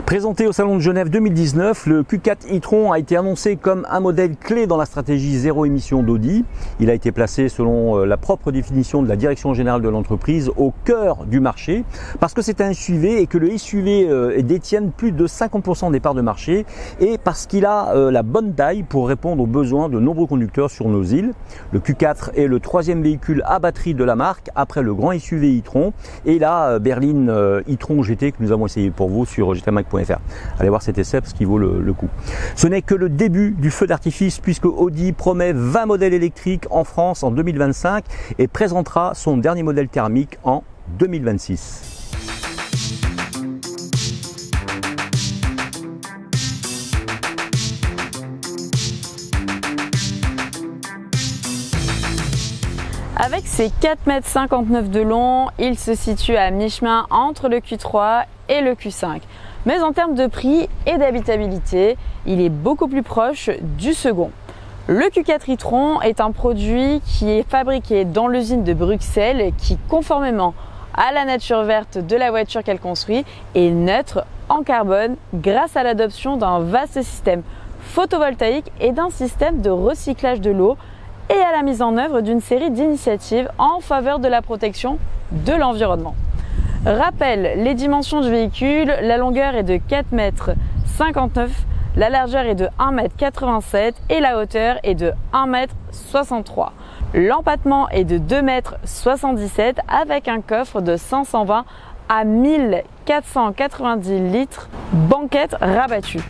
Présenté au Salon de Genève 2019, le Q4 e-tron a été annoncé comme un modèle clé dans la stratégie zéro émission d'Audi. Il a été placé, selon la propre définition de la direction générale de l'entreprise, au cœur du marché, parce que c'est un SUV et que le SUV détienne plus de 50% des parts de marché, et parce qu'il a la bonne taille pour répondre aux besoins de nombreux conducteurs sur nos îles. Le Q4 est le troisième véhicule à batterie de la marque, après le grand SUV e-tron et la berline e-tron GT que nous avons essayé pour vous sur gtmac.fr. Allez voir cet essai parce qu'il vaut le coup. Ce n'est que le début du feu d'artifice, puisque Audi promet 20 modèles électriques en France en 2025 et présentera son dernier modèle thermique en 2026. Avec ses 4,59 m de long, il se situe à mi-chemin entre le Q3 et le Q5. Mais en termes de prix et d'habitabilité, il est beaucoup plus proche du second. Le Q4 e-tron est un produit qui est fabriqué dans l'usine de Bruxelles qui, conformément à la nature verte de la voiture qu'elle construit, est neutre en carbone grâce à l'adoption d'un vaste système photovoltaïque et d'un système de recyclage de l'eau, et à la mise en œuvre d'une série d'initiatives en faveur de la protection de l'environnement. Rappel, les dimensions du véhicule: la longueur est de 4,59 m, la largeur est de 1,87 m et la hauteur est de 1,63 m. L'empattement est de 2,77 m avec un coffre de 520 à 1490 litres, banquette rabattue.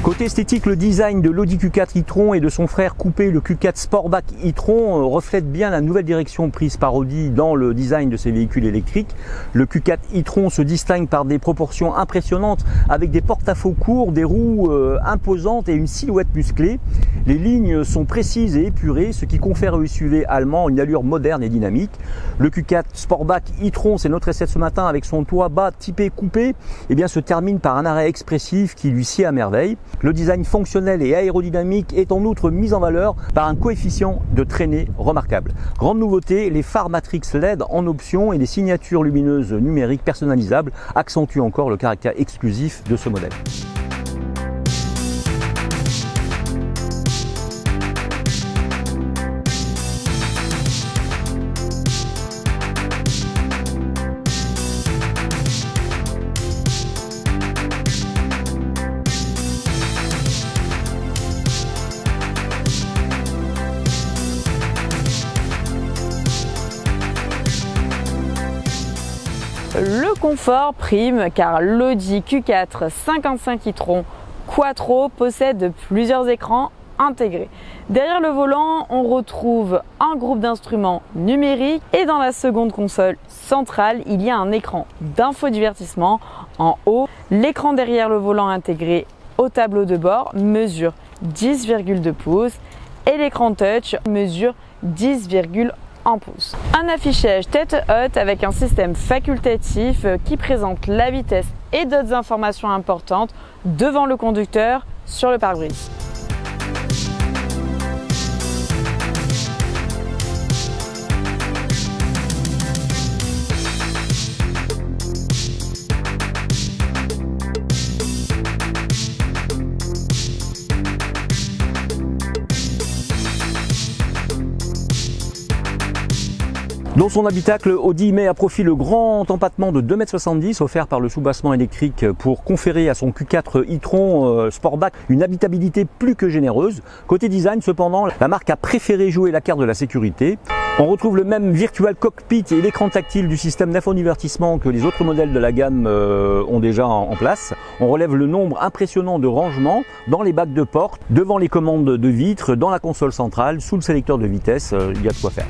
Côté esthétique, le design de l'Audi Q4 e-tron et de son frère coupé, le Q4 Sportback e-tron, reflète bien la nouvelle direction prise par Audi dans le design de ses véhicules électriques. Le Q4 e-tron se distingue par des proportions impressionnantes, avec des porte-à-faux courts, des roues imposantes et une silhouette musclée. Les lignes sont précises et épurées, ce qui confère au SUV allemand une allure moderne et dynamique. Le Q4 Sportback e-tron, c'est notre essai de ce matin, avec son toit bas typé coupé, se termine par un arrêt expressif qui lui sied à merveille. Le design fonctionnel et aérodynamique est en outre mis en valeur par un coefficient de traînée remarquable. Grande nouveauté, les phares Matrix LED en option et des signatures lumineuses numériques personnalisables accentuent encore le caractère exclusif de ce modèle. Le confort prime car l'Audi Q4 55 e-tron Quattro possède plusieurs écrans intégrés. Derrière le volant, on retrouve un groupe d'instruments numériques et dans la seconde console centrale, il y a un écran d'infodivertissement en haut. L'écran derrière le volant intégré au tableau de bord mesure 10,2 pouces et l'écran touch mesure 10,1 pouces. Un affichage tête haute avec un système facultatif qui présente la vitesse et d'autres informations importantes devant le conducteur sur le pare-brise. Dans son habitacle, Audi met à profit le grand empattement de 2,70 m offert par le soubassement électrique pour conférer à son Q4 e-tron Sportback une habitabilité plus que généreuse. Côté design, cependant, la marque a préféré jouer la carte de la sécurité. On retrouve le même virtual cockpit et l'écran tactile du système d'infodivertissement que les autres modèles de la gamme ont déjà en place. On relève le nombre impressionnant de rangements dans les bacs de porte, devant les commandes de vitres, dans la console centrale, sous le sélecteur de vitesse. Il y a de quoi faire.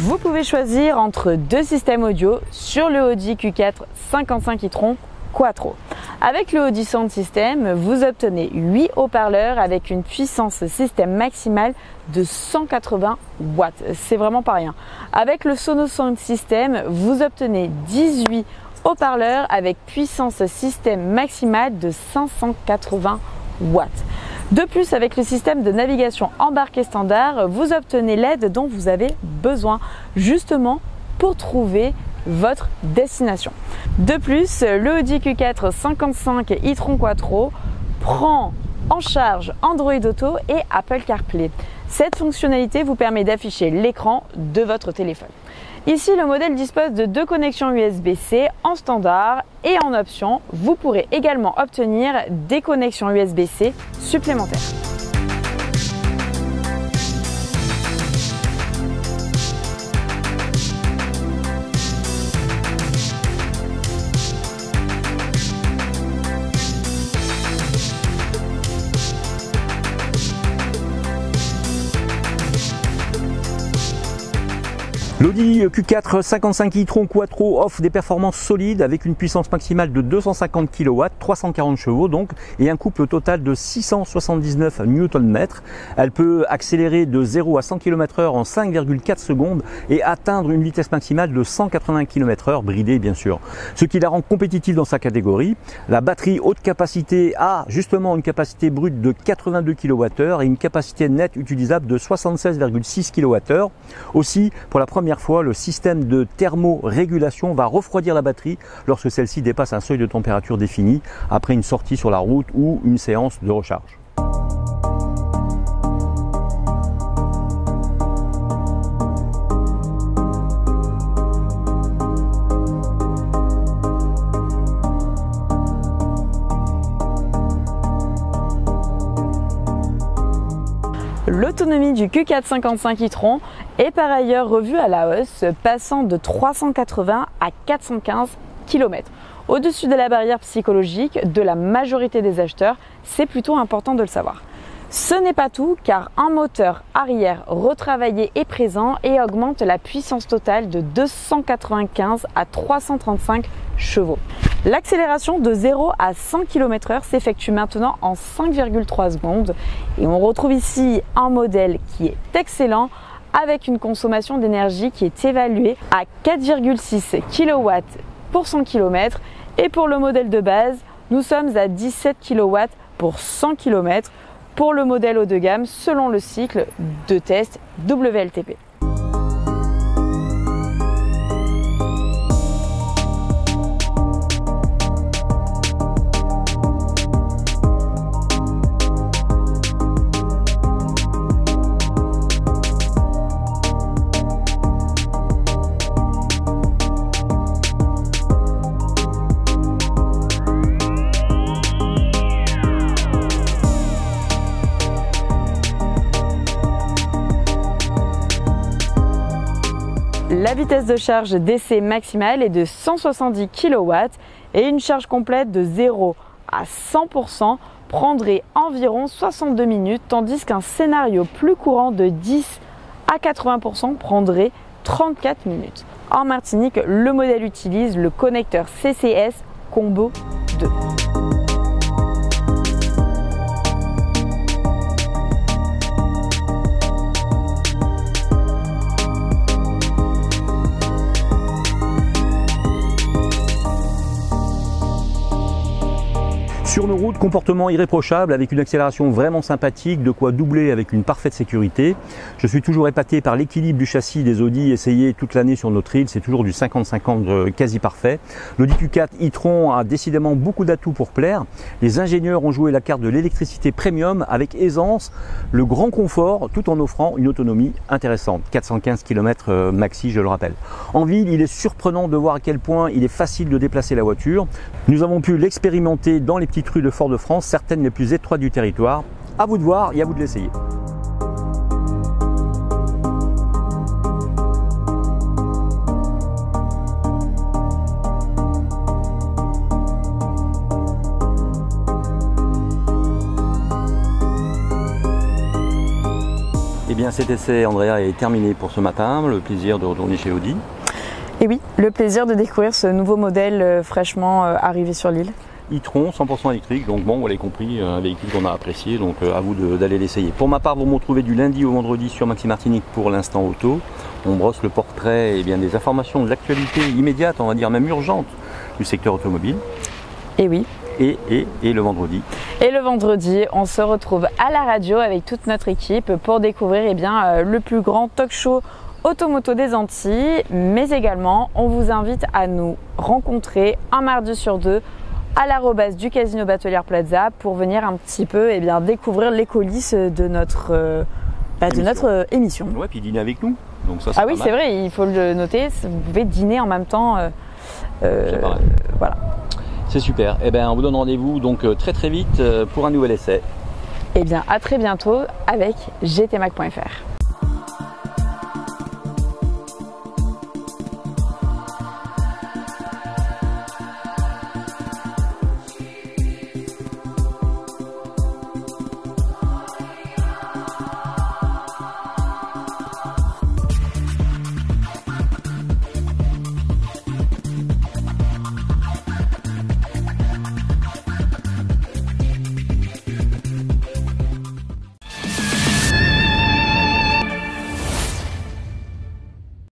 Vous pouvez choisir entre deux systèmes audio sur le Audi Q4 55 e-tron Quattro. Avec le Audi Sound System, vous obtenez 8 haut-parleurs avec une puissance système maximale de 180 watts. C'est vraiment pas rien. Avec le Sonos Sound System, vous obtenez 18 haut-parleurs avec puissance système maximale de 580 watts. De plus, avec le système de navigation embarqué standard, vous obtenez l'aide dont vous avez besoin justement pour trouver votre destination. De plus, le Audi Q4 55 e-tron Quattro prend en charge Android Auto et Apple CarPlay. Cette fonctionnalité vous permet d'afficher l'écran de votre téléphone. Ici, le modèle dispose de deux connexions USB-C en standard et en option, vous pourrez également obtenir des connexions USB-C supplémentaires. L'Audi Q4 55 e-tron Quattro offre des performances solides avec une puissance maximale de 250 kW, 340 chevaux donc, et un couple total de 679 Nm. Elle peut accélérer de 0 à 100 km/h en 5,4 secondes et atteindre une vitesse maximale de 180 km/h, bridée bien sûr. Ce qui la rend compétitive dans sa catégorie. La batterie haute capacité a justement une capacité brute de 82 kWh et une capacité nette utilisable de 76,6 kWh. Aussi, pour la première fois, le système de thermorégulation va refroidir la batterie lorsque celle-ci dépasse un seuil de température défini après une sortie sur la route ou une séance de recharge. L'autonomie du Q4 55 e-tron est par ailleurs revue à la hausse, passant de 380 à 415 km. Au-dessus de la barrière psychologique de la majorité des acheteurs, c'est plutôt important de le savoir. Ce n'est pas tout car un moteur arrière retravaillé est présent et augmente la puissance totale de 295 à 335 chevaux. L'accélération de 0 à 100 km/h s'effectue maintenant en 5,3 secondes et on retrouve ici un modèle qui est excellent avec une consommation d'énergie qui est évaluée à 4,6 kW pour 100 km et pour le modèle de base, nous sommes à 17 kW pour 100 km pour le modèle haut de gamme selon le cycle de test WLTP. La vitesse de charge DC maximale est de 170 kW et une charge complète de 0 à 100% prendrait environ 62 minutes, tandis qu'un scénario plus courant de 10 à 80% prendrait 34 minutes. En Martinique, le modèle utilise le connecteur CCS Combo 2. Sur nos routes, comportement irréprochable avec une accélération vraiment sympathique, de quoi doubler avec une parfaite sécurité. Je suis toujours épaté par l'équilibre du châssis des Audi essayé toute l'année sur notre île, c'est toujours du 50-50 quasi parfait. L'Audi Q4 e-tron a décidément beaucoup d'atouts pour plaire. Les ingénieurs ont joué la carte de l'électricité premium avec aisance, le grand confort tout en offrant une autonomie intéressante, 415 km maxi je le rappelle. En ville, il est surprenant de voir à quel point il est facile de déplacer la voiture. Nous avons pu l'expérimenter dans les petites rues de Fort-de-France, certaines les plus étroites du territoire. À vous de voir et à vous de l'essayer. Eh bien, bien cet essai, Andrea, est terminé pour ce matin. Le plaisir de retourner chez Audi. Et oui, le plaisir de découvrir ce nouveau modèle fraîchement arrivé sur l'île. e-tron 100% électrique, donc bon, vous l'avez compris, un véhicule qu'on a apprécié, donc à vous d'aller l'essayer. Pour ma part, vous me retrouvez du lundi au vendredi sur Maxime Martinique pour l'instant auto. On brosse le portrait et bien des informations de l'actualité immédiate, on va dire même urgente, du secteur automobile. Et oui. Et le vendredi. Et le vendredi, on se retrouve à la radio avec toute notre équipe pour découvrir le plus grand talk show automoto des Antilles. Mais également, on vous invite à nous rencontrer un mardi sur deux à l'arrobase du Casino Batelière Plaza pour venir un petit peu découvrir les coulisses de notre émission. Ouais, puis dîner avec nous. Donc ça, ah oui, c'est vrai, il faut le noter, vous pouvez dîner en même temps. Voilà. C'est super. Eh bien, on vous donne rendez-vous donc très vite pour un nouvel essai. Eh bien, à très bientôt avec gtmac.fr.